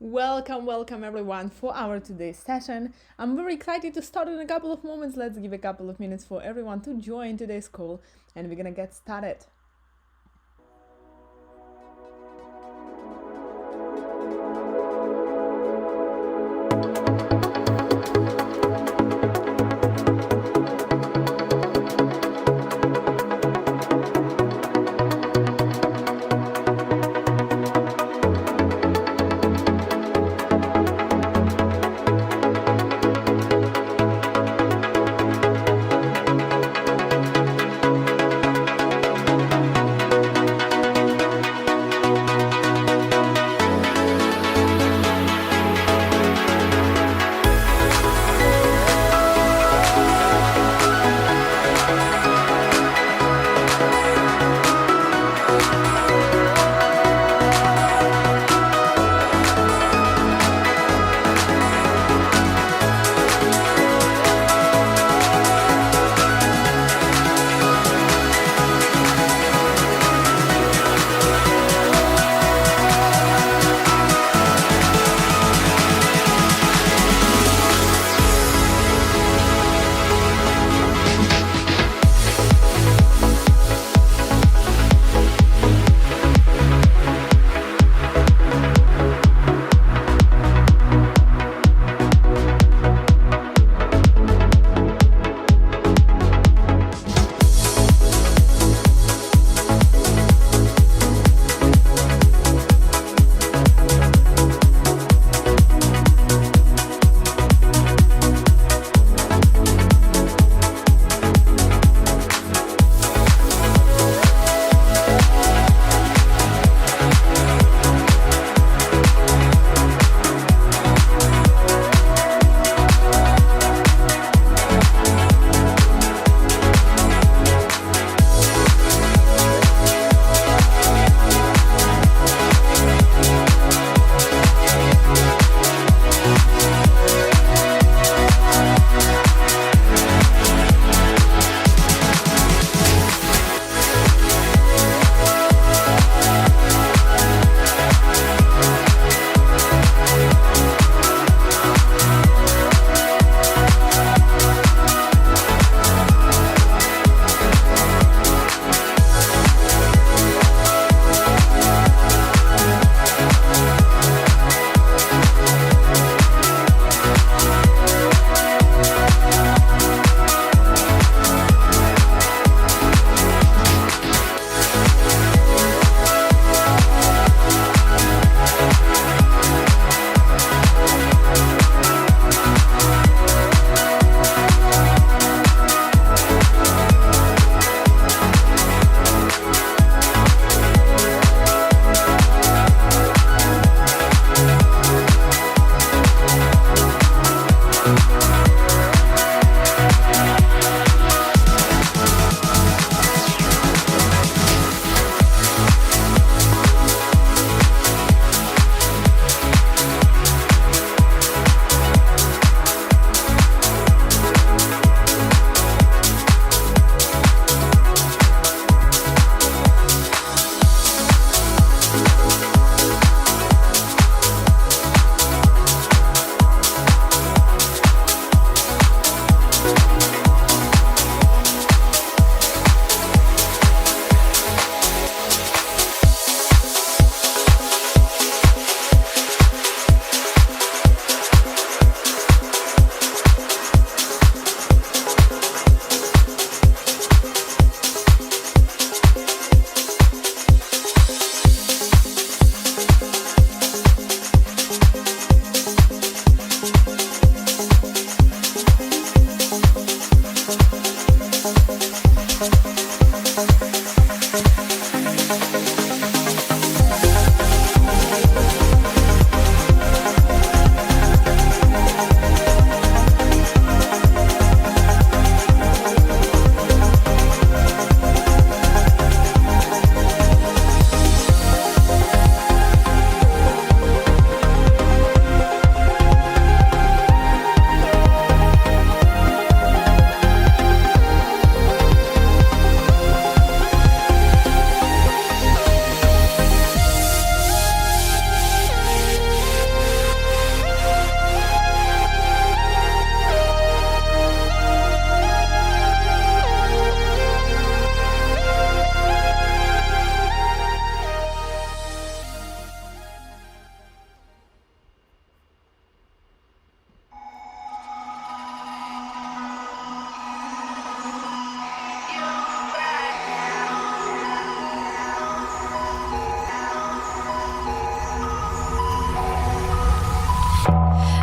Welcome everyone for our today's session. I'm very excited to start in a couple of moments. Let's give a couple of minutes for everyone to join today's call and we're gonna get started.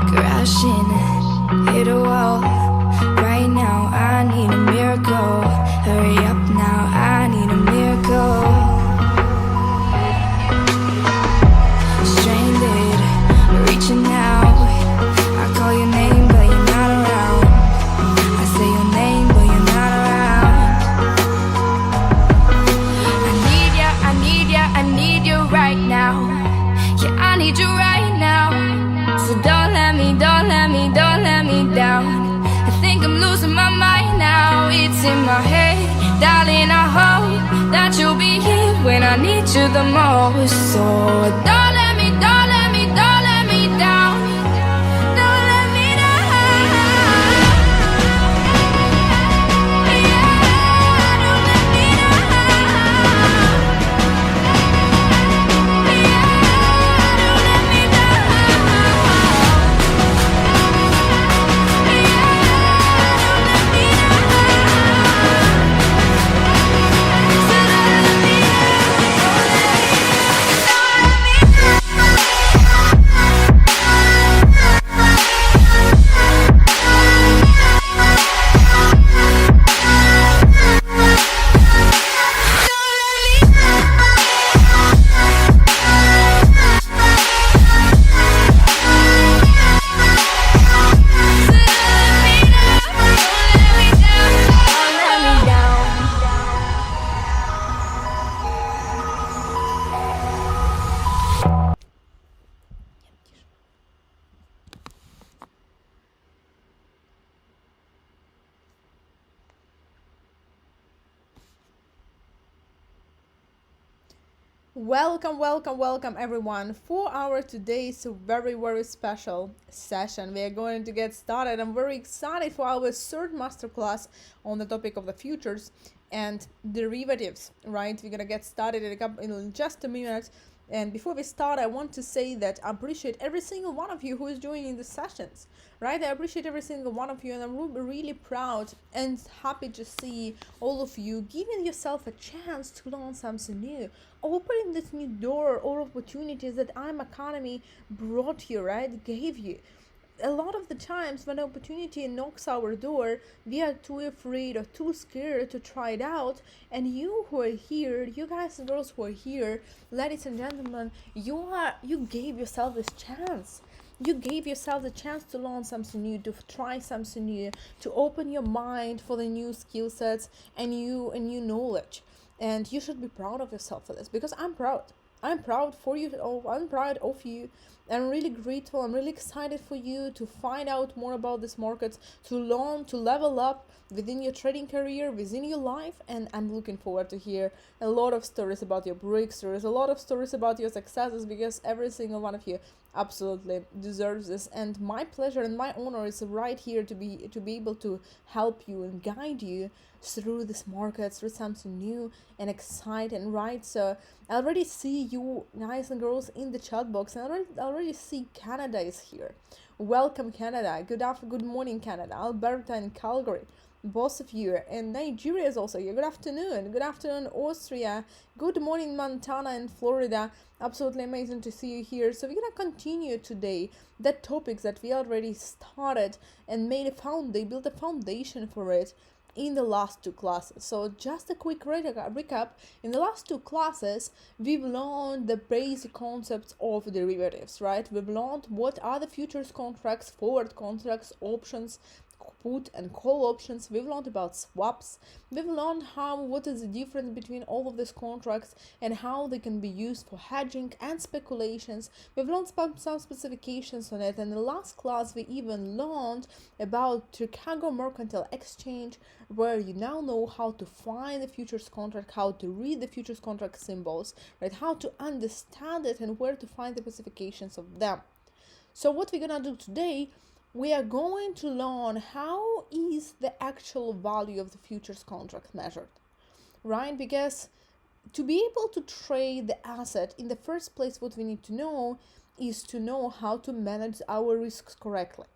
crashing, hit a wall. Right now, I need a miracle. Hurry up now, I need a miracle. Stranded, reaching out. I call your name, but you're not around. I say your name, but you're not around. I need ya, I need ya, I need you right now. Yeah, I need you right now. So don't let me down. I think I'm losing my mind now. It's in my head, darling, I hope that you'll be here when I need you the most. So don't let me down. Don't let me down. Welcome everyone for our today's very special session. We are going to get started. I'm very excited for our third masterclass on the topic of the futures and derivatives, right? We're gonna get started in just a minute. And before we start, I want to say that I appreciate every single one of you who is joining the sessions, right? I appreciate every single one of you, and I'm really proud and happy to see all of you giving yourself a chance to learn something new, opening this new door or opportunities that IM Academy brought you, right? Gave you. A lot of the times when opportunity knocks our door, we are too afraid or too scared to try it out. And you who are here, you guys and girls who are here, ladies and gentlemen, you gave yourself this chance. You gave yourself the chance to learn something new, to try something new, to open your mind for the new skill sets and new knowledge. And you should be proud of yourself for this, because I'm proud. I'm proud for you. I'm proud of you. I'm really grateful. I'm really excited for you to find out more about this market, to learn, to level up within your trading career, within your life. And I'm looking forward to hear a lot of stories about your breakthroughs, a lot of stories about your successes, because every single one of you absolutely deserves this. And my pleasure and my honor is right here to be able to help you and guide you through this market, through something new and exciting, right? So I already see you guys and girls in the chat box, and I already see Canada is here. Welcome, Canada. Good morning, Canada. Alberta and Calgary, both of you. And Nigeria is also here. Good afternoon, Austria. Good morning, Montana and Florida. Absolutely amazing to see you here. So we're gonna continue today the topics that we already started and built a foundation for it in the last two classes. So just a quick recap. In the last two classes, we've learned the basic concepts of derivatives, right? We've learned what are the futures contracts, forward contracts, options, put and call options. We've learned about swaps. We've learned what is the difference between all of these contracts and how they can be used for hedging and speculations. We've learned some specifications on it. And in the last class, we even learned about Chicago Mercantile Exchange, where you now know how to find the futures contract, how to read the futures contract symbols, right? How to understand it and where to find the specifications of them. So what we're gonna do today, we are going to learn how is the actual value of the futures contract measured, right? Because to be able to trade the asset, in the first place, what we need to know is to know how to manage our risks correctly.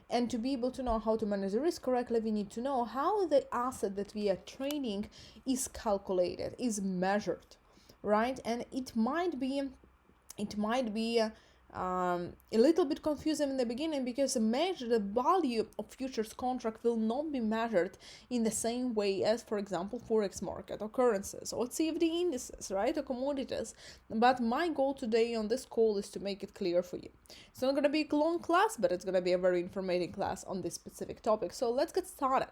And to be able to know how to manage the risk correctly, we need to know how the asset that we are trading is calculated, is measured, right? And it might be a little bit confusing in the beginning because the value of futures contract will not be measured in the same way as, for example, forex market or currencies or CFD indices, right, or commodities. But my goal today on this call is to make it clear for you. It's not going to be a long class, but it's going to be a very informative class on this specific topic. So let's get started,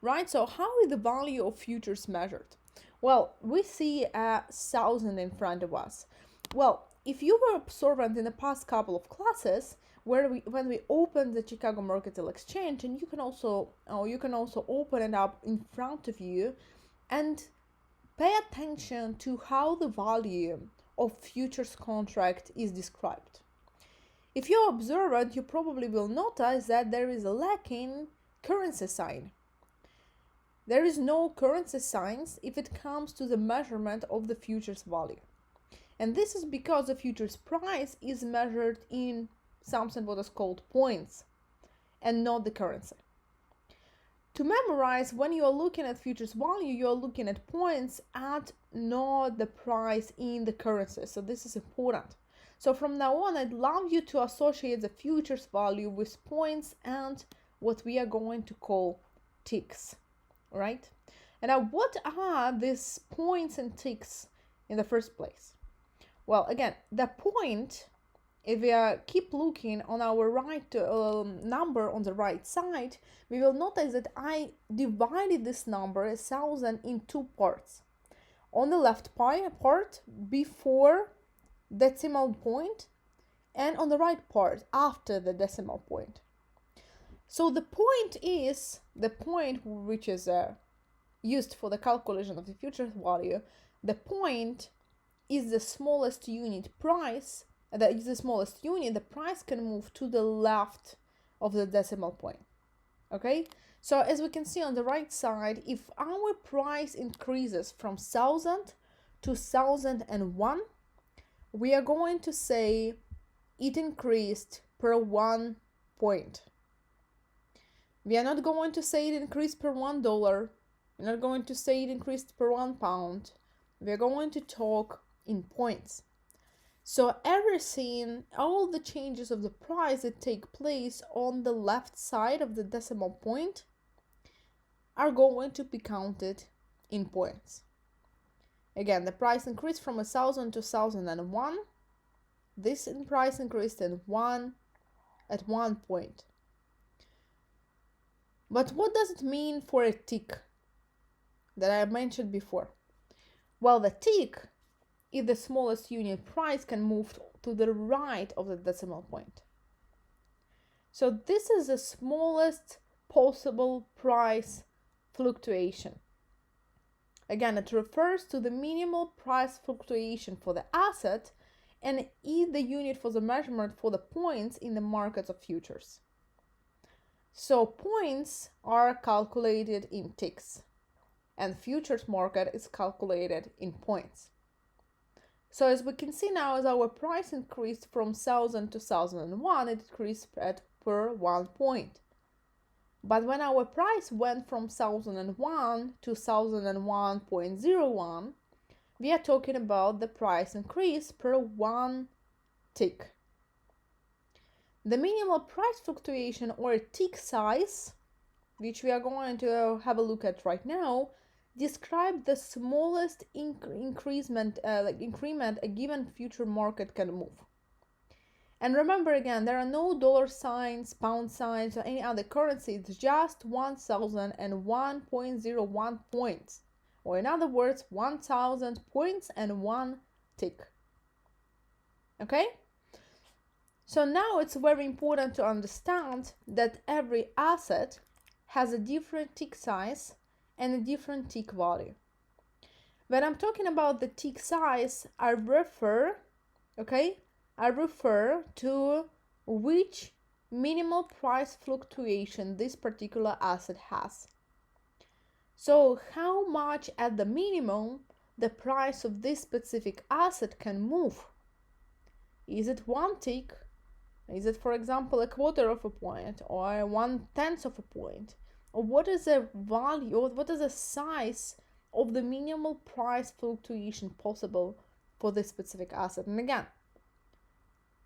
right? So how is the value of futures measured? Well, we see 1,000 in front of us. Well, if you were observant in the past couple of classes, when we opened the Chicago Mercantile Exchange, and you can also open it up in front of you and pay attention to how the value of futures contract is described. If you're observant, you probably will notice that there is a lacking currency sign. There is no currency signs if it comes to the measurement of the futures value. And this is because the futures price is measured in something what is called points and not the currency. To memorize, when you are looking at futures value, you are looking at points and not the price in the currency. So this is important. So from now on, I'd love you to associate the futures value with points and what we are going to call ticks, right? And now what are these points and ticks in the first place? Well, again, the point, if we keep looking on our right number on the right side, we will notice that I divided this number 1,000 in two parts. On the left part, before decimal point, and on the right part, after the decimal point. So the point is the point which is used for the calculation of the futures value. The point is the smallest unit price, that is the smallest unit, the price can move to the left of the decimal point. Okay, so as we can see on the right side, if our price increases from 1,000 to 1,001, we are going to say it increased per 1 point. We are not going to say it increased per $1. We're not going to say it increased per £1. We're going to talk in points. So everything, all the changes of the price that take place on the left side of the decimal point are going to be counted in points. Again, the price increased from 1,000 to 1,001. This price increased at 1 point. But what does it mean for a tick that I mentioned before? Well, the tick is the smallest unit price can move to the right of the decimal point. So this is the smallest possible price fluctuation. Again, it refers to the minimal price fluctuation for the asset and is the unit for the measurement for the points in the markets of futures. So points are calculated in ticks and futures market is calculated in points. So as we can see now, as our price increased from 1,000 to 1,001, it increased per 1 point. But when our price went from 1,001 to 1,001.01, we are talking about the price increase per 1 tick. The minimal price fluctuation or tick size, which we are going to have a look at right now, describe the smallest increment a given future market can move. And remember again, there are no dollar signs, pound signs, or any other currency. It's just 1,001.01 points, or in other words, 1,000 points and 1 tick. Okay? So now it's very important to understand that every asset has a different tick size and a different tick value. When I'm talking about the tick size, I refer to which minimal price fluctuation this particular asset has. So how much at the minimum the price of this specific asset can move. Is it 1 tick? Is it, for example, a quarter of a point or 1/10 of a point? Or what is the value, or what is the size of the minimal price fluctuation possible for this specific asset? And again,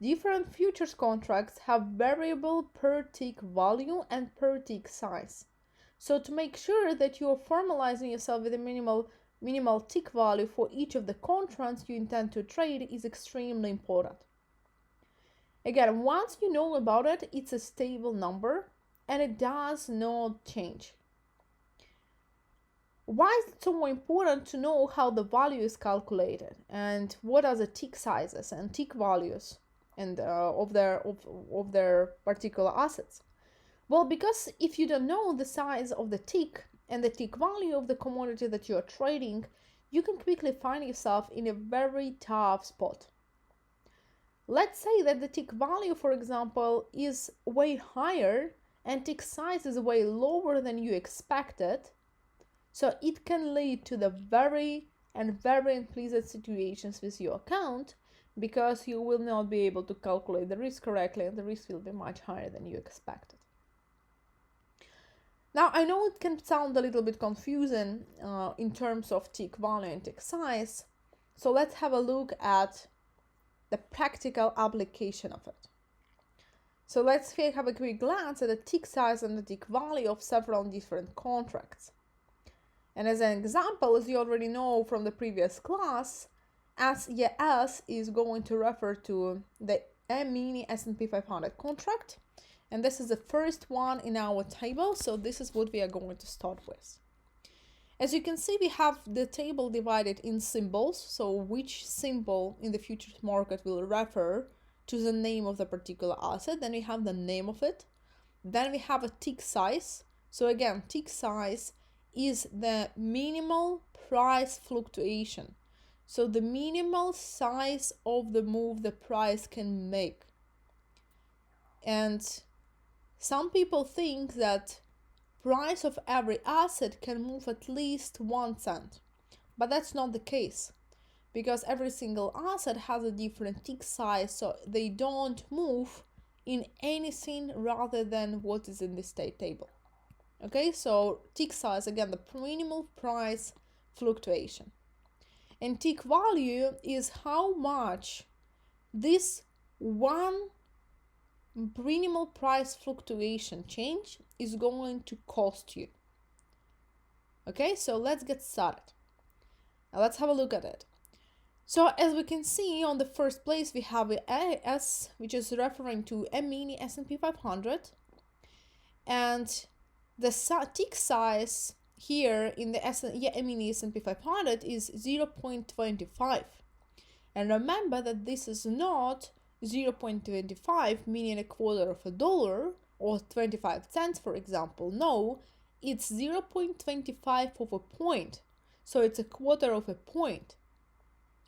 different futures contracts have variable per tick value and per tick size. So to make sure that you are formalizing yourself with a minimal tick value for each of the contracts you intend to trade is extremely important. Again, once you know about it, it's a stable number and it does not change. Why is it so important to know how the value is calculated and what are the tick sizes and tick values and of their particular assets? Well, because if you don't know the size of the tick and the tick value of the commodity that you are trading, you can quickly find yourself in a very tough spot. Let's say that the tick value, for example, is way higher and tick size is way lower than you expected. So it can lead to the very unpleasant situations with your account because you will not be able to calculate the risk correctly and the risk will be much higher than you expected. Now, I know it can sound a little bit confusing in terms of tick value and tick size. So let's have a look at the practical application of it. So let's have a quick glance at the tick size and the tick value of several different contracts. And as an example, as you already know from the previous class, SES is going to refer to the E-mini S&P 500 contract. And this is the first one in our table. So this is what we are going to start with. As you can see, we have the table divided in symbols. So which symbol in the futures market will refer to the name of the particular asset. Then we have the name of it. Then we have a tick size. So again, tick size is the minimal price fluctuation. So the minimal size of the move the price can make. And some people think that price of every asset can move at least 1 cent. But that's not the case. Because every single asset has a different tick size. So they don't move in anything rather than what is in the state table. Okay, so tick size, again, the minimal price fluctuation. And tick value is how much this one minimal price fluctuation change is going to cost you. Okay, so let's get started. Now let's have a look at it. So as we can see, on the first place we have AS, which is referring to E-mini S&P 500. And the tick size here in the E-mini S&P 500 is 0.25. And remember that this is not 0.25, meaning a quarter of a dollar or 25 cents, for example. No, it's 0.25 of a point. So it's a quarter of a point.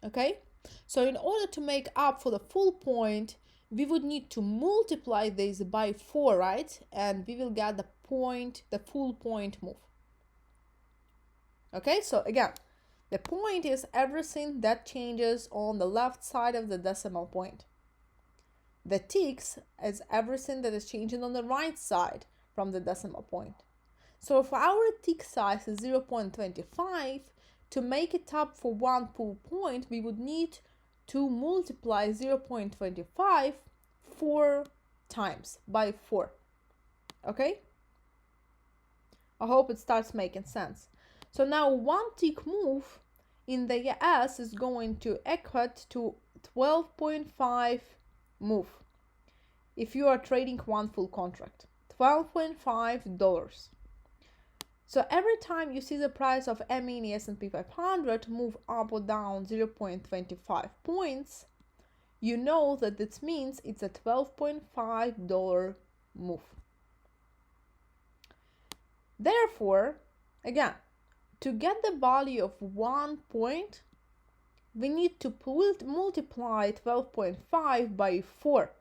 Okay? So in order to make up for the full point, we would need to multiply this by 4, right? And we will get the full point move. Okay, so again, the point is everything that changes on the left side of the decimal point. The ticks is everything that is changing on the right side from the decimal point. So if our tick size is 0.25, to make it up for 1 full point, we would need to multiply 0.25 4 times by 4. Okay? I hope it starts making sense. So now 1 tick move in the ES is going to equate to 12.5 move. If you are trading 1 full contract, $12.5. So every time you see the price of E-mini S&P 500 move up or down 0.25 points, you know that this means it's a $12.5 move. Therefore, again, to get the value of 1 point, we need to multiply 12.5 by 4.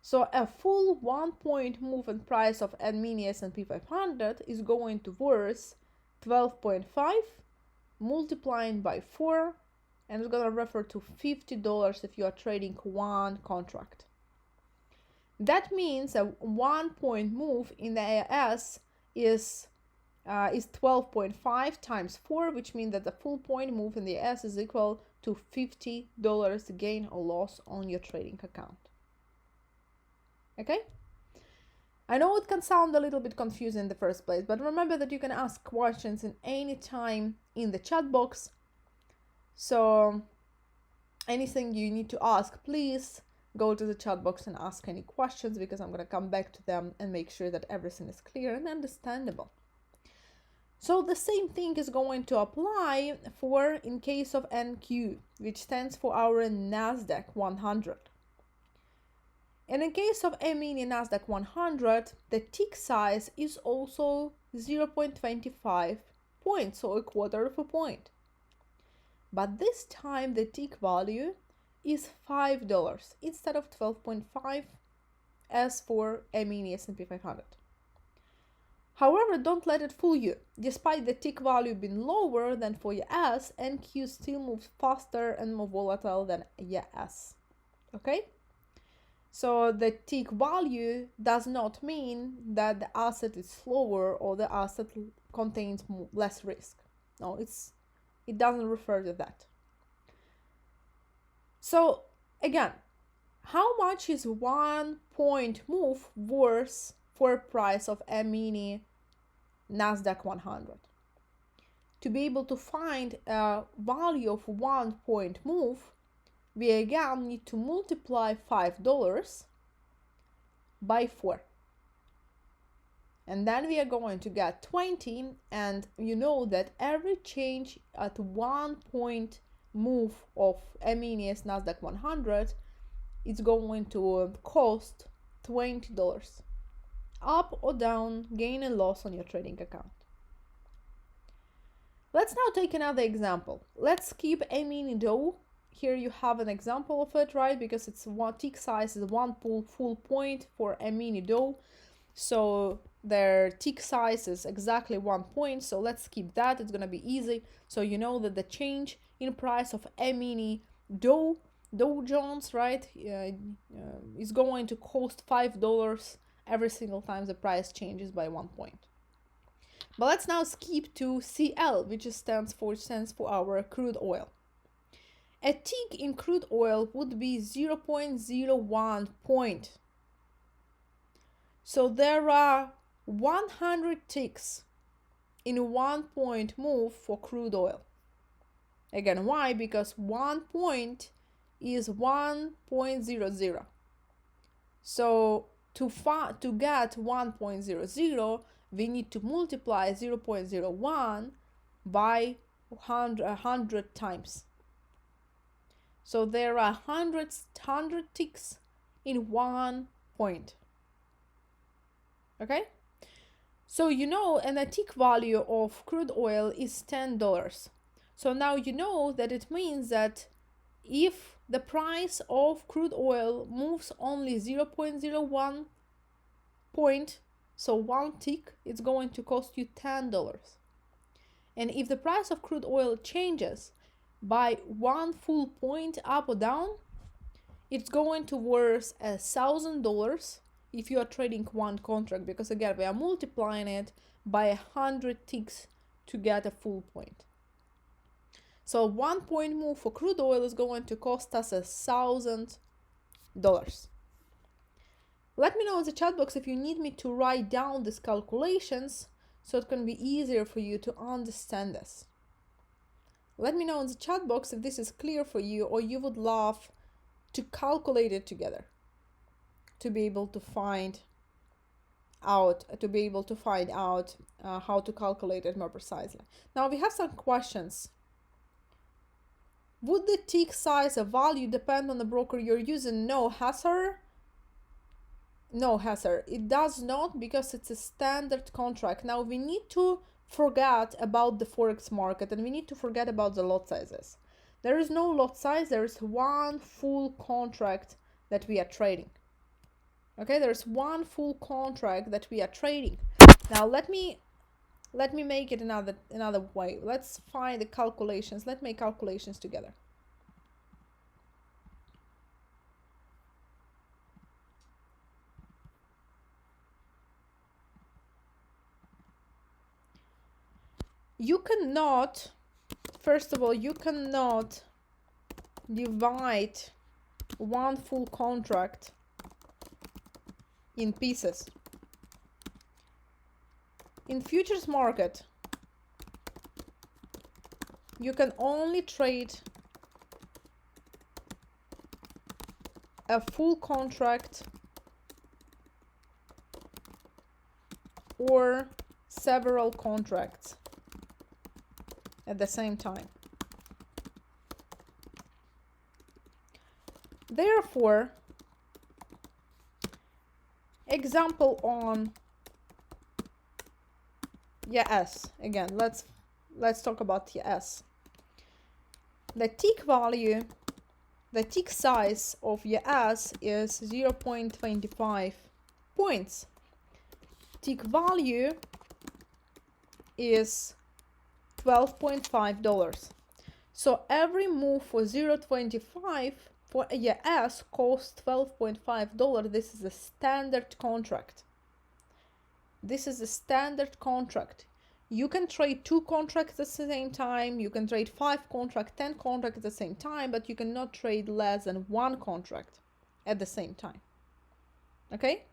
So a full 1 point move in price of E-mini S&P 500 is going to worth 12.5 multiplying by 4, and it's going to refer to $50 if you are trading 1 contract. That means a 1 point move in the AS is 12.5 times 4, which means that the full point move in the AS is equal to $50 gain or loss on your trading account. Okay? I know it can sound a little bit confusing in the first place, but remember that you can ask questions in any time in the chat box. So anything you need to ask, please go to the chat box and ask any questions, because I'm going to come back to them and make sure that everything is clear and understandable. So the same thing is going to apply for in case of NQ, which stands for our Nasdaq 100. And in case of E-mini Nasdaq 100, the tick size is also 0.25 points, so a quarter of a point. But this time the tick value is $5 instead of 12.5 as for E-mini S&P 500. However, don't let it fool you. Despite the tick value being lower than for ES, NQ still moves faster and more volatile than ES. Okay? So the tick value does not mean that the asset is slower or the asset contains less risk. No, it doesn't refer to that. So again, how much is 1 point move worth for price of E-mini Nasdaq 100? To be able to find a value of 1 point move, we again need to multiply $5 by 4. And then we are going to get 20, and you know that every change at 1 point move of E-mini Nasdaq 100 is going to cost $20. Up or down, gain and loss on your trading account. Let's now take another example. Let's keep E-mini Dow. Here you have an example of it, right? Because it's one tick size is 1 full point for E-mini Dow. So their tick size is exactly 1 point. So let's keep that. It's gonna be easy. So you know that the change in price of E-mini Dow Jones, right, is going to cost $5 every single time the price changes by 1 point. But let's now skip to CL, which stands for our crude oil. A tick in crude oil would be 0.01 point. So there are 100 ticks in 1 point move for crude oil. Again, why? Because 1 point is 1.00. So to get 1.00, we need to multiply 0.01 by 100 times. So there are 100 ticks in 1 point. Okay? So you know, and a tick value of crude oil is $10. So now you know that it means that if the price of crude oil moves only 0.01 point, so 1 tick, it's going to cost you $10. And if the price of crude oil changes by 1 full point up or down, it's going to worth $1,000 if you are trading one contract, because again, we are multiplying it by 100 ticks to get a full point. So 1 point move for crude oil is going to cost us $1,000. Let me know in the chat box if you need me to write down these calculations so it can be easier for you to understand this. Let me know in the chat box if this is clear for you, or you would love to calculate it together to be able to find out how to calculate it more precisely. Now we have some questions. Would the tick size of value depend on the broker you're using? No, Hasser. No, Hasser, it does not, because it's a standard contract. Now we need to forget about the Forex market, and we need to forget about the lot sizes. There is no lot size, there is one full contract that we are trading. Okay, there's one full contract that we are trading. Now let me make it another way. Let's find the calculations. Let's make calculations together. You cannot, first of all, you cannot divide one full contract in pieces. In futures market, you can only trade a full contract or several contracts at the same time. Therefore, example on YS. Again, let's talk about YS. The tick value, the tick size of YS is 0.25 points. Tick value is $12.5. So every move for 0.25 for a YS costs $12.5. This is a standard contract. This is a standard contract. You can trade 2 contracts at the same time. You can trade 5 contracts, 10 contracts at the same time, but you cannot trade less than 1 contract at the same time. Okay?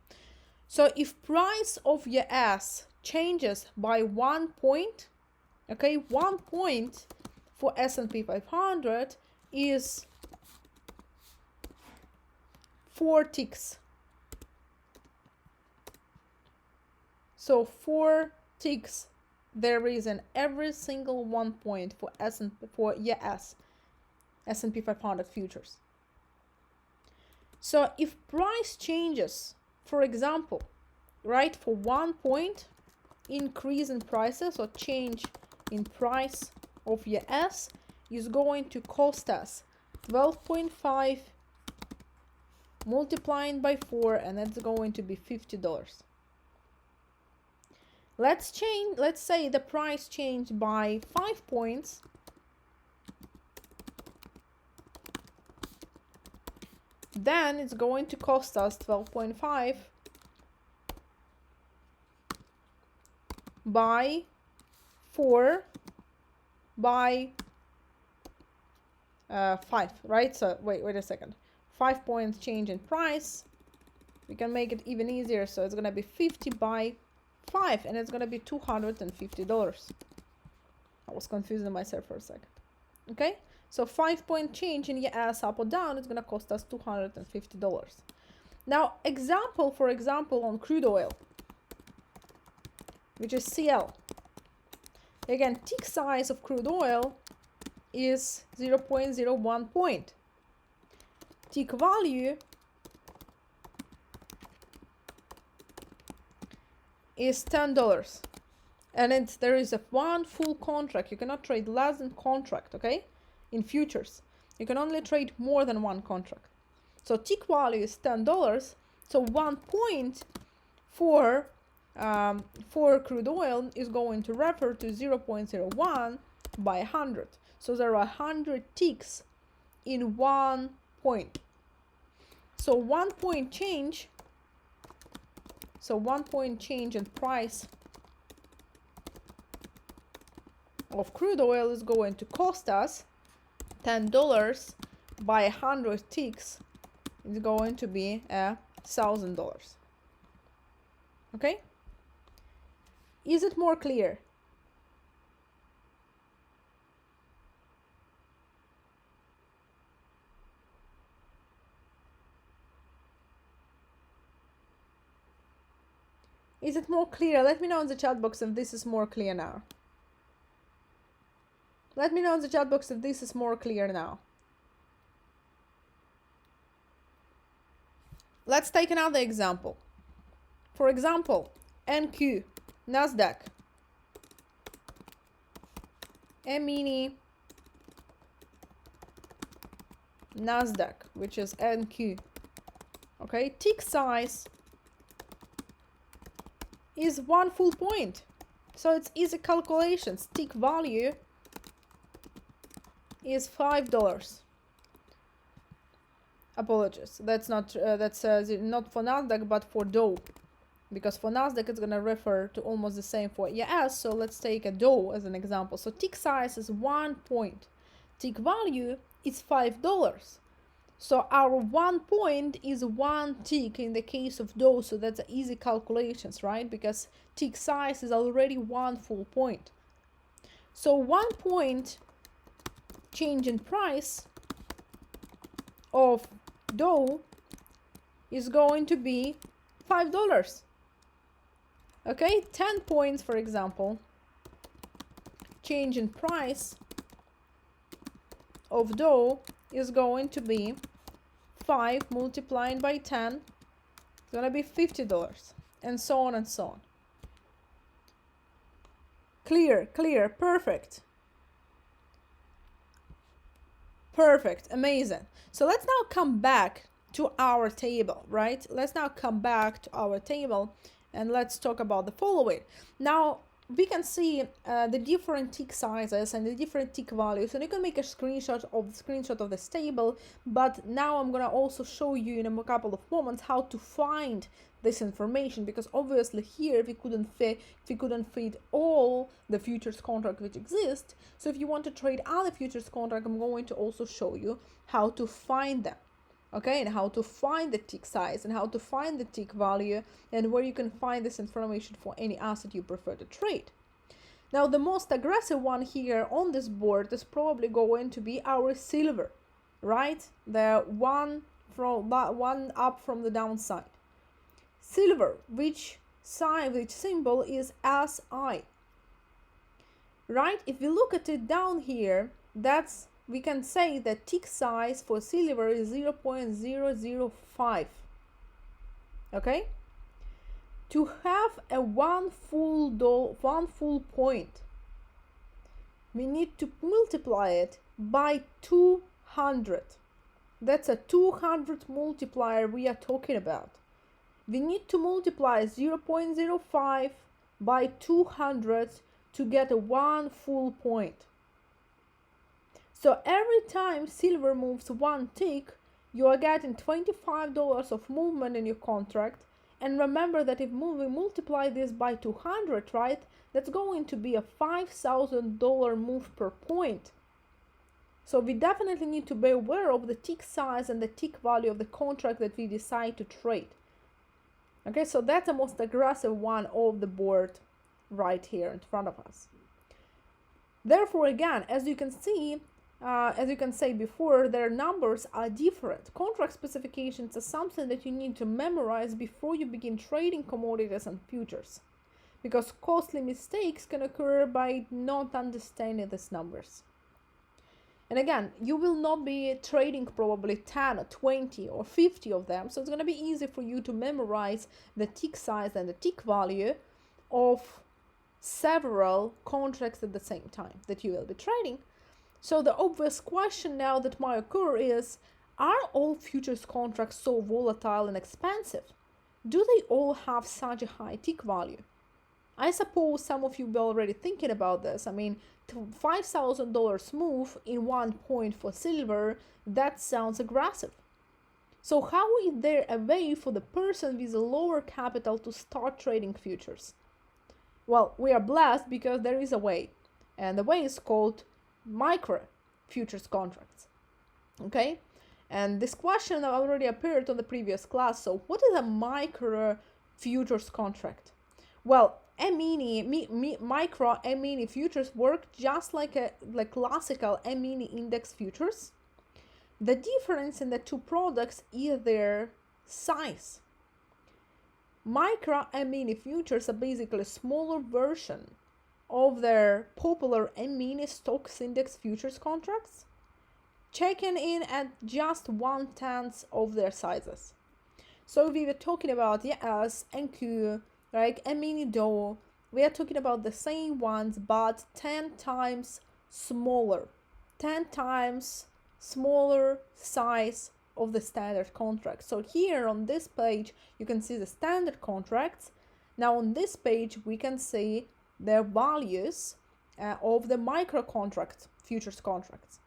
So if price of YS changes by 1 point, okay, 1 point for S&P 500 is 4 ticks. So 4 ticks there is in every single 1 point for YS, S&P 500 futures. So if price changes, for example, right, for 1 point increase in prices or change in price of YS is going to cost us 12.5 multiplying by 4, and that's going to be $50. Let's say the price changed by 5 points. Then it's going to cost us 12.5 by 4 by 5, right? So wait a second. 5 points change in price. We can make it even easier. So it's going to be 50 by 5, and it's going to be $250. I was confusing myself for a second. Okay, so 5 point change in YS up or down is going to cost us $250. Now, for example, on crude oil, which is CL. Again, tick size of crude oil is 0.01 point. Tick value is $10, and there is a 1 full contract. You cannot trade less than contract, okay? In futures, you can only trade more than 1 contract. So tick value is $10. So 1 point for crude oil is going to refer to 0.01 by 100. So there are 100 ticks in 1 point. So 1 point change. So 1 point change in price of crude oil is going to cost us $10 by 100 ticks. It's going to be $1,000. Okay? Is it more clear? Is it more clear? Let me know in the chat box if this is more clear now. Let me know in the chat box if this is more clear now. Let's take another example. For example, NQ, Nasdaq, E-mini Nasdaq, which is NQ. Okay, tick size is 1 full point. So it's easy calculations. Tick value is $5. Apologies. That's not not for Nasdaq, but for Dow. Because for Nasdaq, it's going to refer to almost the same for YS. So let's take a Dow as an example. So tick size is 1 point. Tick value is $5. So our 1 point is 1 tick in the case of those, so that's easy calculations, right? Because tick size is already 1 full point. So 1 point change in price of dough is going to be $5. Okay, 10 points, for example, change in price of dough is going to be 5 multiplied by 10, it's gonna be $50, and so on and so on. Clear, perfect. Perfect, amazing. So let's now come back to our table, right? Let's now come back to our table and let's talk about the following. Now, we can see the different tick sizes and the different tick values, and you can make a screenshot of this table, but now I'm gonna also show you in a couple of moments how to find this information, because obviously here we couldn't fit all the futures contract which exist. So if you want to trade other futures contract, I'm going to also show you how to find them. Okay, and how to find the tick size and how to find the tick value and where you can find this information for any asset you prefer to trade. Now, the most aggressive one here on this board is probably going to be our silver, right? The one up from the downside. Silver, which symbol is SI, right? If you look at it down here, we can say that tick size for silver is 0.005. Okay, to have a one full point, we need to multiply it by 200. That's a 200 multiplier we are talking about. We need to multiply 0.05 by 200 to get a one full point. So every time silver moves 1 tick, you are getting $25 of movement in your contract. And remember that if we multiply this by 200, right, that's going to be a $5,000 move per point. So we definitely need to be aware of the tick size and the tick value of the contract that we decide to trade. Okay, so that's the most aggressive one of the board right here in front of us. Therefore, again, as you can say before, their numbers are different. Contract specifications are something that you need to memorize before you begin trading commodities and futures, because costly mistakes can occur by not understanding these numbers. And again, you will not be trading probably 10 or 20 or 50 of them, so it's going to be easy for you to memorize the tick size and the tick value of several contracts at the same time that you will be trading. So the obvious question now that might occur is, are all futures contracts so volatile and expensive? Do they all have such a high tick value? I suppose some of you were already thinking about this. I mean, $5,000 move in 1 point for silver, that sounds aggressive. So how is there a way for the person with a lower capital to start trading futures? Well, we are blessed because there is a way, and the way is called micro futures contracts. Okay, and this question already appeared on the previous class. So what is a micro futures contract? Well, micro E-mini futures work just like classical E-mini index futures. The difference in the two products is their size. Micro E-mini futures are basically a smaller version of their popular E-mini stocks index futures contracts, checking in at just 1/10 of their sizes. So we were talking about ES, NQ, like E-mini DOE, we are talking about the same ones but 10 times smaller, 10 times smaller size of the standard contract. So here on this page you can see the standard contracts. Now on this page we can see their values of the micro contract futures contracts.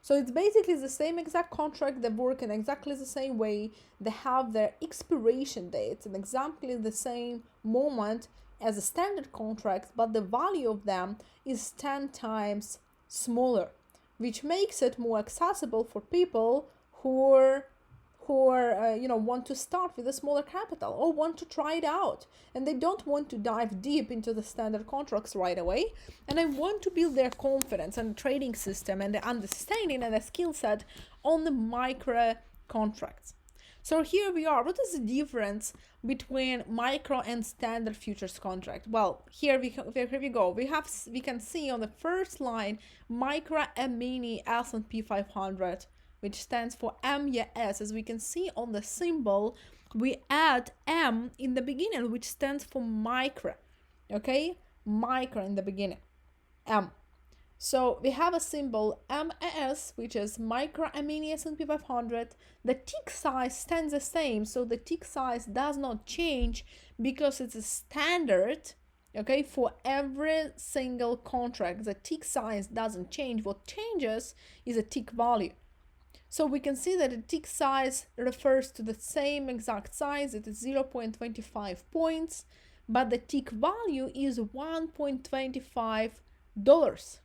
So it's basically the same exact contract. They work in exactly the same way. They have their expiration dates in exactly the same moment as a standard contract, but the value of them is 10 times smaller. which makes it more accessible for people who are want to start with a smaller capital or want to try it out, and they don't want to dive deep into the standard contracts right away, and they want to build their confidence and trading system and the understanding and the skill set on the micro contracts. So here we are. What is the difference between micro and standard futures contract? Well, here we go. We can see on the first line micro mini S&P 500, which stands for MAS. As we can see on the symbol, we add M in the beginning, which stands for micro. Okay, micro in the beginning, M. So we have a symbol MAS, which is micro mini S&P 500. The tick size stands the same, so the tick size does not change because it's a standard. Okay, for every single contract, the tick size doesn't change. What changes is a tick value. So we can see that the tick size refers to the same exact size. It is 0.25 points, but the tick value is $1.25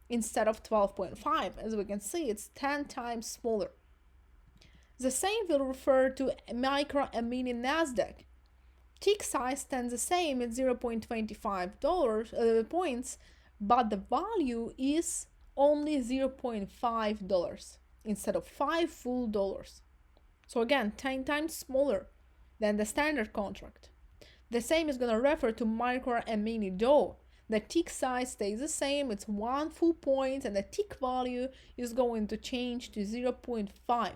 instead of 12.5. As we can see, it's 10 times smaller. The same will refer to micro and mini NASDAQ. Tick size stands the same at 0.25 points, but the value is only $0.5 instead of 5 full dollars. So again, 10 times smaller than the standard contract. The same is going to refer to micro and mini DOE. The tick size stays the same, it's 1 full point, and the tick value is going to change to 0.5.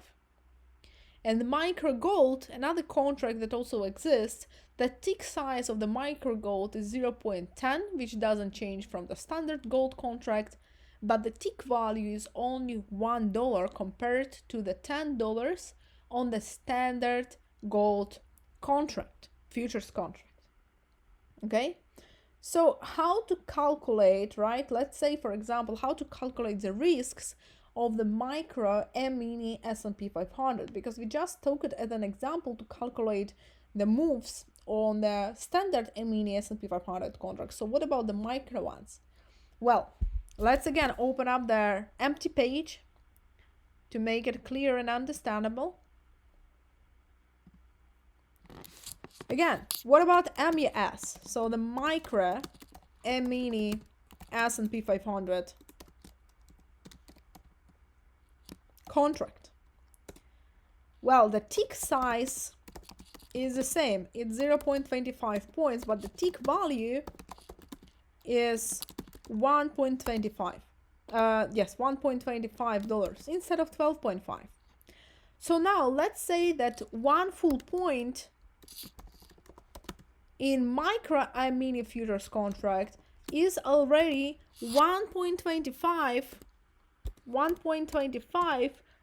And the micro gold, another contract that also exists, the tick size of the micro gold is 0.10, which doesn't change from the standard gold contract, but the tick value is only $1 compared to the $10 on the standard gold contract, futures contract. Okay, so how to calculate, right? Let's say, for example, how to calculate the risks of the micro and mini S&P 500, because we just took it as an example to calculate the moves on the standard and mini S&P 500 contracts. So what about the micro ones? Well, let's again open up the empty page to make it clear and understandable. Again, what about MAS? So the micro and mini S&P 500 contract. Well, the tick size is the same. It's 0.25 points, but the tick value is 1.25. $1.25 instead of 12.5. So now let's say that 1 full point in micro and mini futures contract is already 1.25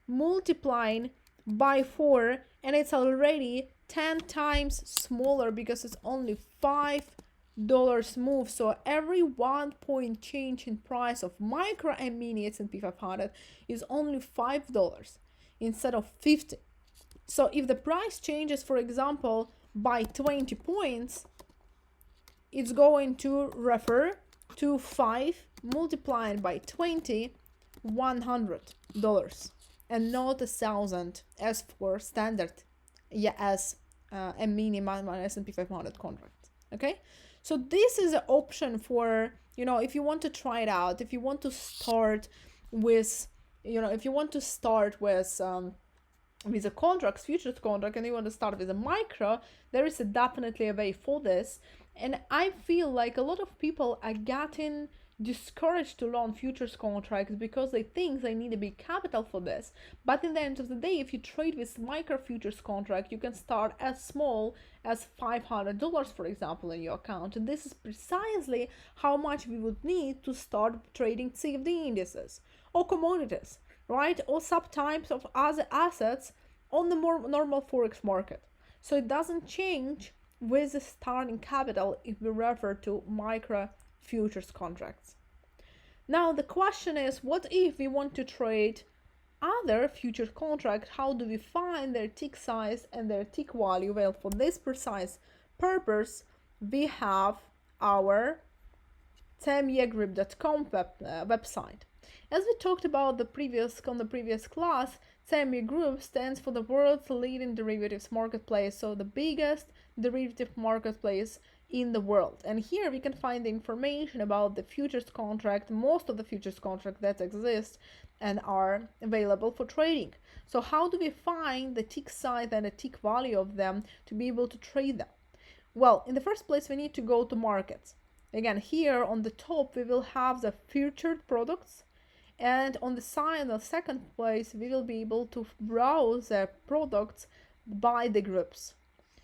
multiplying by 4, and it's already 10 times smaller because it's only $5 move. So every 1 point change in price of micro and mini S&P 500 is only $5 instead of 50. So if the price changes, for example, by 20 points, it's going to refer to 5 multiplied by 20, $100, and not 1,000 as for standard as a minimum S&P 500 contract. Okay, so this is an option for, if you want to try it out, if you want to start with, with a contract, futures contract, and you want to start with a micro, there is definitely a way for this. And I feel like a lot of people are getting discouraged to learn futures contracts because they think they need a big capital for this. But in the end of the day, if you trade with micro futures contract, you can start as small as $500, for example, in your account. And this is precisely how much we would need to start trading CFD indices or commodities, right? Or subtypes of other assets on the more normal Forex market. So it doesn't change with the starting capital if we refer to micro futures contracts. Now the question is, what if we want to trade other futures contracts? How do we find their tick size and their tick value? Well, for this precise purpose, we have our 10yeargrip.com website. As we talked about on the previous class, CME Group stands for the world's leading derivatives marketplace, so the biggest derivative marketplace in the world. And here we can find the information about the futures contract, most of the futures contract that exist and are available for trading. So how do we find the tick size and the tick value of them to be able to trade them? Well, in the first place, we need to go to markets. Again, here on the top, we will have the featured products. And on the side, the second place, we will be able to browse the products by the groups.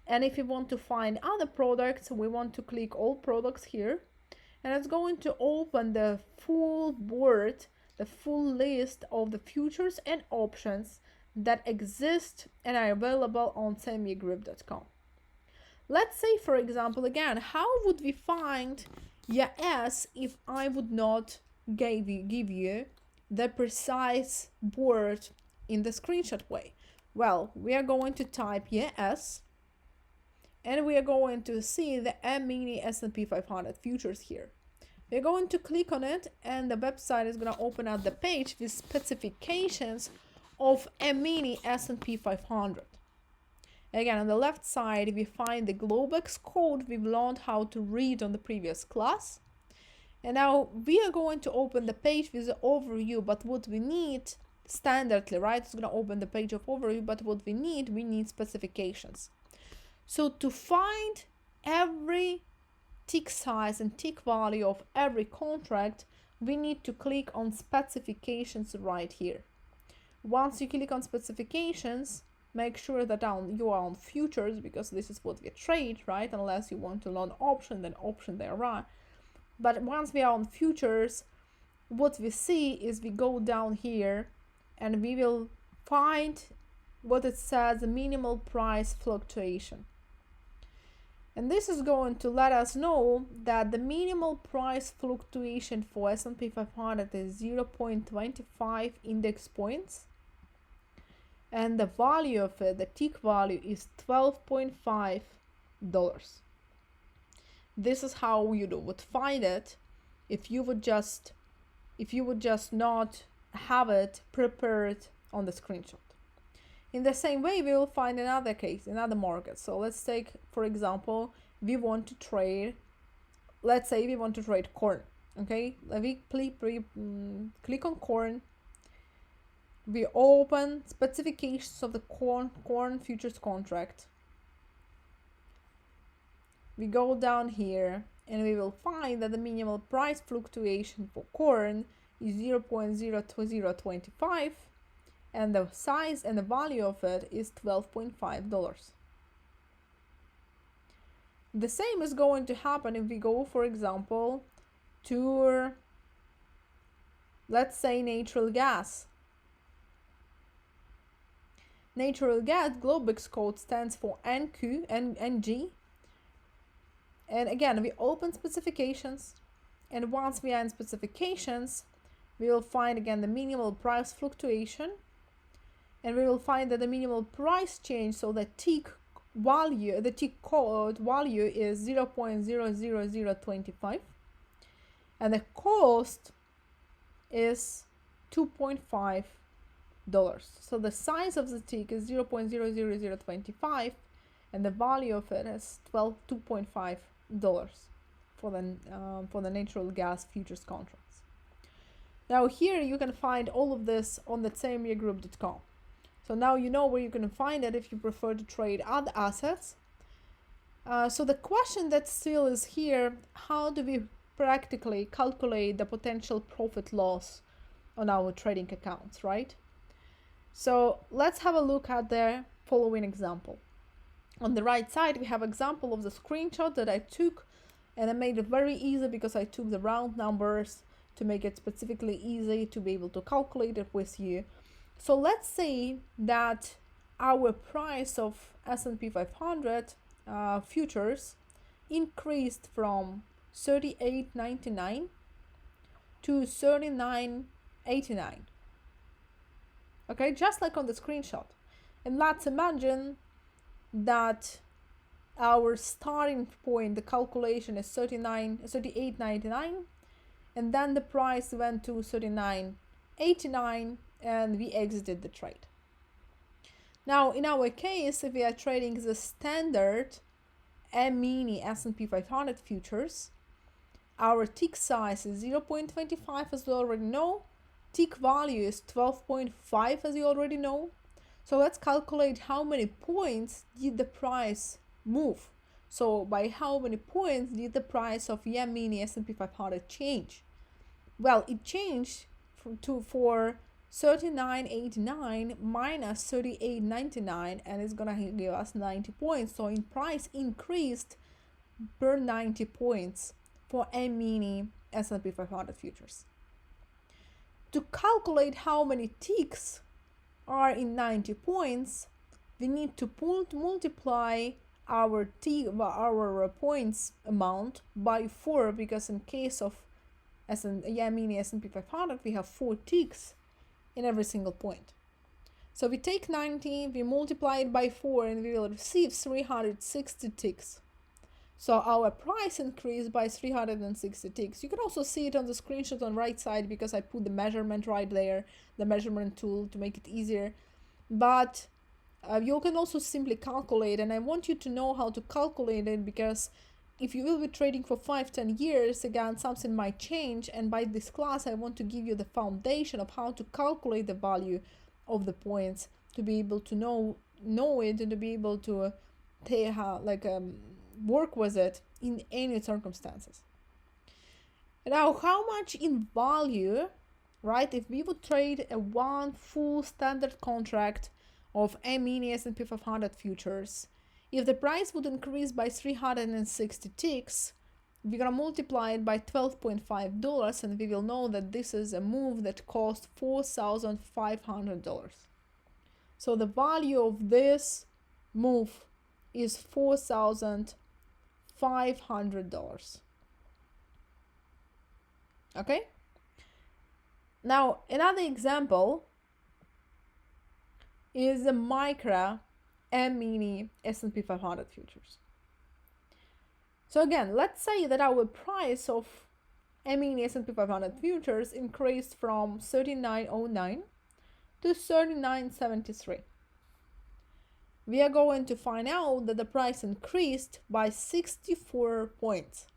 And if you want to find other products, we want to click all products here. And it's going to open the full board, the full list of the futures and options that exist and are available on cmegroup.com. Let's say, for example, again, how would we find yes if I would not give you the precise word in the screenshot way? Well, we are going to type yes, and we are going to see the E-mini S&P 500 futures here. We're going to click on it, and the website is going to open up the page with specifications of E-mini S&P 500. Again, on the left side, we find the Globex code we've learned how to read on the previous class. And now we are going to open the page with the overview, but what we need standardly, right? It's going to open the page of overview, but what we need specifications. So to find every tick size and tick value of every contract, we need to click on specifications right here. Once you click on specifications, make sure that you are on futures, because this is what we trade, right? Unless you want to learn option, then option there are. But once we are on futures, what we see is we go down here and we will find what it says, minimal price fluctuation. And this is going to let us know that the minimal price fluctuation for S&P 500 is 0.25 index points. And the value of it, the tick value, is $12.5. This is how you would find it if you would just not have it prepared on the screenshot. In the same way, we will find another case, another market. So let's take, for example, let's say we want to trade corn. Okay, let me click on corn. We open specifications of the corn futures contract. We go down here and we will find that the minimal price fluctuation for corn is 0.02025, and the size and the value of it is $12.5. The same is going to happen if we go, for example, to, let's say, natural gas. Natural gas Globex code stands for NQ and NG. And again, we open specifications, and once we are in specifications, we will find again the minimal price fluctuation, and we will find that the minimal price change, so the tick value, the tick code value is 0.00025, and the cost is $2.5. So the size of the tick is 0.00025, and the value of it is $2.5 for the natural gas futures contracts. Now here you can find all of this on the cmegroup.com. So now you know where you can find it if you prefer to trade other assets. So the question that still is here: how do we practically calculate the potential profit loss on our trading accounts, right? So let's have a look at the following example. On the right side, we have example of the screenshot that I took, and I made it very easy because I took the round numbers to make it specifically easy to be able to calculate it with you. So let's say that our price of S&P 500 futures increased from $38.99 to $39.89. Okay, just like on the screenshot. And let's imagine that our starting point, the calculation, is $38.99, and then the price went to 39.89 and we exited the trade. Now, in our case, if we are trading the standard E-mini S&P 500 futures, our tick size is 0.25 as we already know. Tick value is 12.5 as you already know. So let's calculate how many points did the price move. So by how many points did the price of E-mini S&P 500 change? Well, it changed for 39.89 minus 38.99, and it's gonna give us 90 points. So in price increased per 90 points for E-mini S&P 500 futures. To calculate how many ticks are in 90 points, we need to multiply our points amount by 4, because in case of E-mini S&P 500 we have 4 ticks in every single point. So we take 90, we multiply it by 4, and we will receive 360 ticks. So our price increased by 360 ticks. You can also see it on the screenshot on the right side, because I put the measurement right there, the measurement tool, to make it easier. But you can also simply calculate, and I want you to know how to calculate it, because if you will be trading for 5-10 years, again, something might change, and by this class I want to give you the foundation of how to calculate the value of the points, to be able to know it, and to be able to work with it in any circumstances. Now, how much in value, right, if we would trade a one full standard contract of E-mini S&P 500 futures, if the price would increase by 360 ticks, we're gonna multiply it by $12.5, and we will know that this is a move that cost $4,500. So the value of this move is $4,500. Okay? Now, another example is the Micra E-mini S&P 500 futures. So again, let's say that our price of E-mini S&P 500 futures increased from 39.09 to 39.73. We are going to find out that the price increased by 64 points,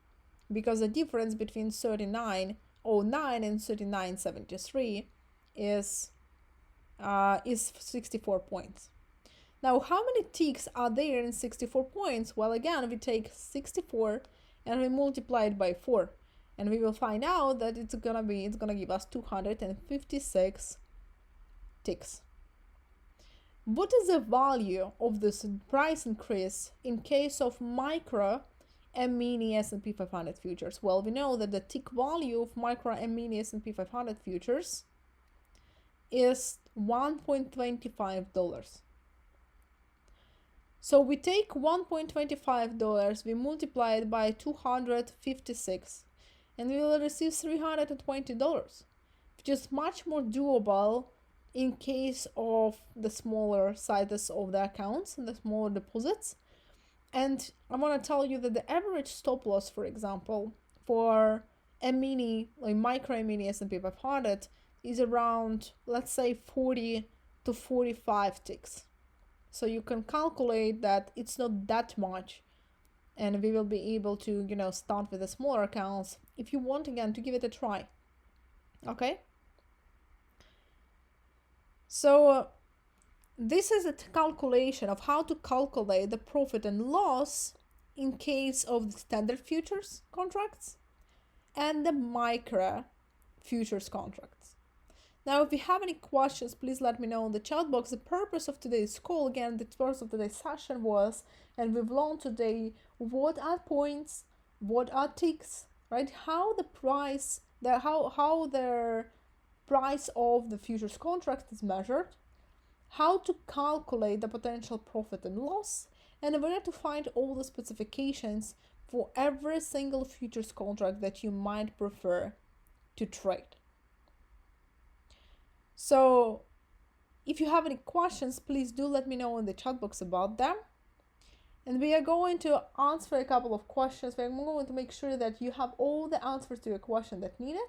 because the difference between 39.09 and 39.73 is 64 points. Now, how many ticks are there in 64 points? Well, again, we take 64 and we multiply it by 4, and we will find out that it's gonna give us 256 ticks. What is the value of this price increase in case of Micra E-mini S&P 500 futures? Well, we know that the tick value of Micra E-mini S&P 500 futures is $1.25. So we take $1.25, we multiply it by 256, and we will receive $320, which is much more doable in case of the smaller sizes of the accounts and the smaller deposits. And I want to tell you that the average stop loss, for example, for E-mini, like Micra E-mini S&P 500, is around, let's say, 40 to 45 ticks. So you can calculate that it's not that much, and we will be able to, start with the smaller accounts if you want, again, to give it a try. Okay? So this is a calculation of how to calculate the profit and loss in case of the standard futures contracts and the Micra futures contracts. Now, if you have any questions, please let me know in the chat box. The purpose of today's call, again, the purpose of today's session was, and we've learned today, what are points, what are ticks, right? How the price of the futures contract is measured, how to calculate the potential profit and loss, and where to find all the specifications for every single futures contract that you might prefer to trade. So if you have any questions, please do let me know in the chat box about them. And we are going to answer a couple of questions. We're going to make sure that you have all the answers to your question that needed.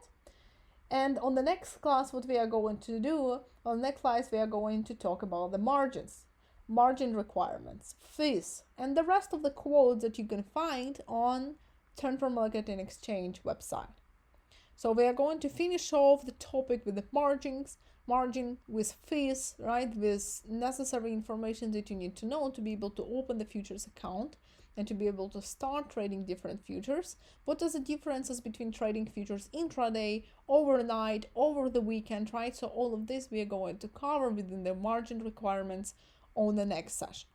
And on the next class, what we are going to do, on the next class, we are going to talk about the margins, margin requirements, fees, and the rest of the quotes that you can find on Transfer Marketing Exchange website. So we are going to finish off the topic with the margin with fees, right, with necessary information that you need to know to be able to open the futures account and to be able to start trading different futures. What are the differences between trading futures intraday, overnight, over the weekend, right? So all of this we are going to cover within the margin requirements on the next session.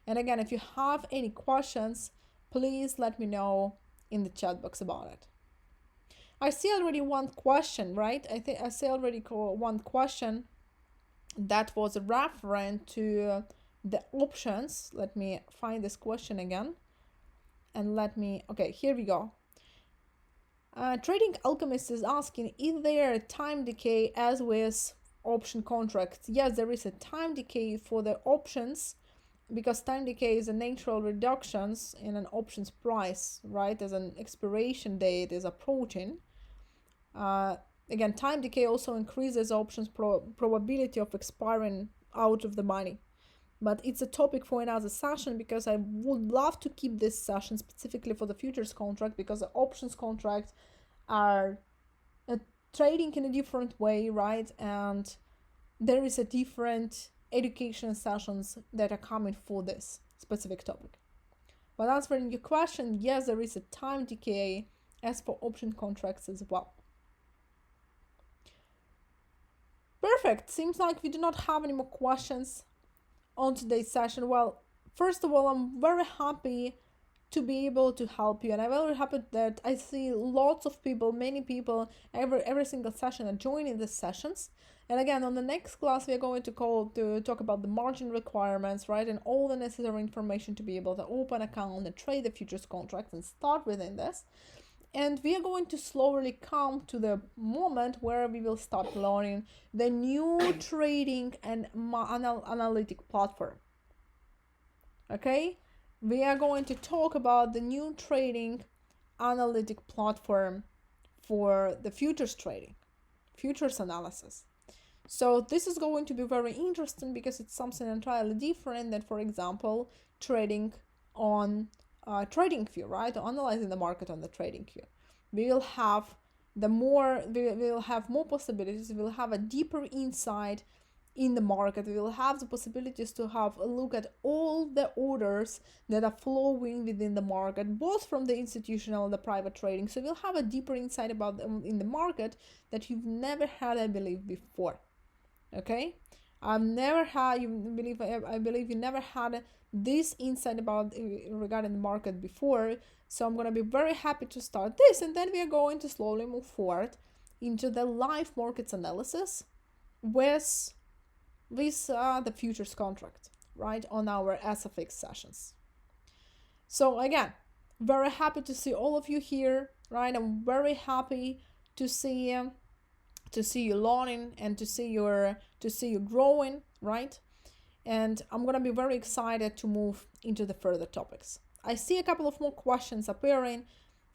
And again, if you have any questions, please let me know in the chat box about it. I see already one question, right? I think I see already one question that was referent to the options. Let me find this question again. And okay, here we go. Trading Alchemist is asking, is there a time decay as with option contracts? Yes, there is a time decay for the options, because time decay is a natural reductions in an options price, right? As an expiration date is approaching. Again, time decay also increases options probability of expiring out of the money. But it's a topic for another session, because I would love to keep this session specifically for the futures contract, because the options contracts are trading in a different way, right? And there is a different education sessions that are coming for this specific topic. But answering your question, yes, there is a time decay as for option contracts as well. Perfect. Seems like we do not have any more questions on today's session. Well, first of all, I'm very happy to be able to help you, and I'm very happy that I see lots of people, many people, every single session are joining the sessions. And again, on the next class, we are going to talk about the margin requirements, right, and all the necessary information to be able to open account and trade the futures contracts and start within this. And we are going to slowly come to the moment where we will start learning the new trading and analytic platform. Okay, we are going to talk about the new trading analytic platform for the futures trading, futures analysis. So this is going to be very interesting, because it's something entirely different than, for example, trading on TradingView, right? Or analyzing the market on the TradingView. We will have more possibilities. We will have a deeper insight in the market. We will have the possibilities to have a look at all the orders that are flowing within the market, both from the institutional and the private trading. So we'll have a deeper insight about them in the market that you've never had, I believe, before. Okay, I believe you never had this insight about regarding the market before. So I'm going to be very happy to start this, and then we are going to slowly move forward into the live markets analysis with the futures contract, right, on our SFX sessions. So again, very happy to see all of you here, right? I'm very happy to see you learning and to see you growing, right? And I'm gonna be very excited to move into the further topics. I see a couple of more questions appearing.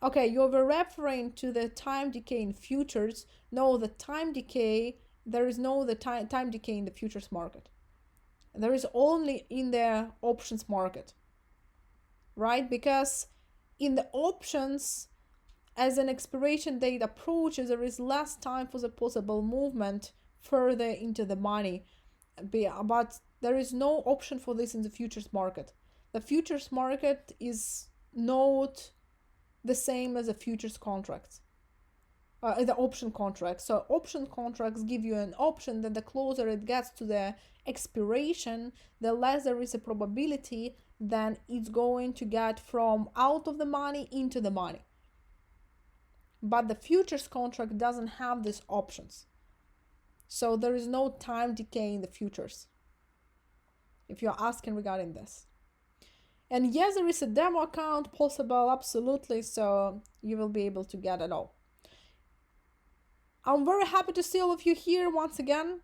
Okay, you were referring to the time decay in futures. No, the time decay, there is no time decay in the futures market. There is only in the options market, right? Because in the options, as an expiration date approaches, there is less time for the possible movement further into the money. But there is no option for this in the futures market. The futures market is not the same as a futures contract, the option contract. So option contracts give you an option that the closer it gets to the expiration, the less there is a probability that it's going to get from out of the money into the money. But the futures contract doesn't have these options. So there is no time decay in the futures, if you're asking regarding this. And yes, there is a demo account possible, absolutely, so you will be able to get it all. I'm very happy to see all of you here once again.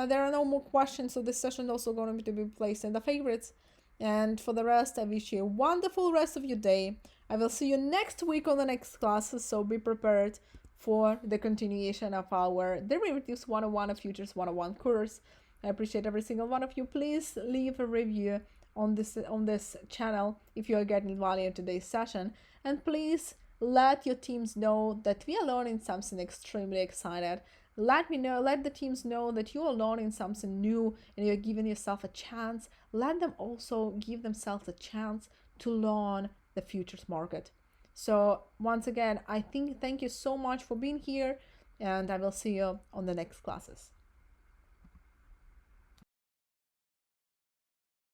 There are no more questions, so this session is also going to be placed in the favorites. And for the rest, I wish you a wonderful rest of your day. I will see you next week on the next classes, so be prepared for the continuation of our Derivatives 101 and Futures 101 course. I appreciate every single one of you. Please leave a review on this channel if you are getting value in today's session, and please let your teams know that we are learning something extremely excited. Let the teams know that you are learning something new and you're giving yourself a chance. Let them also give themselves a chance to learn the futures market. So once again, thank you so much for being here, and I will see you on the next classes.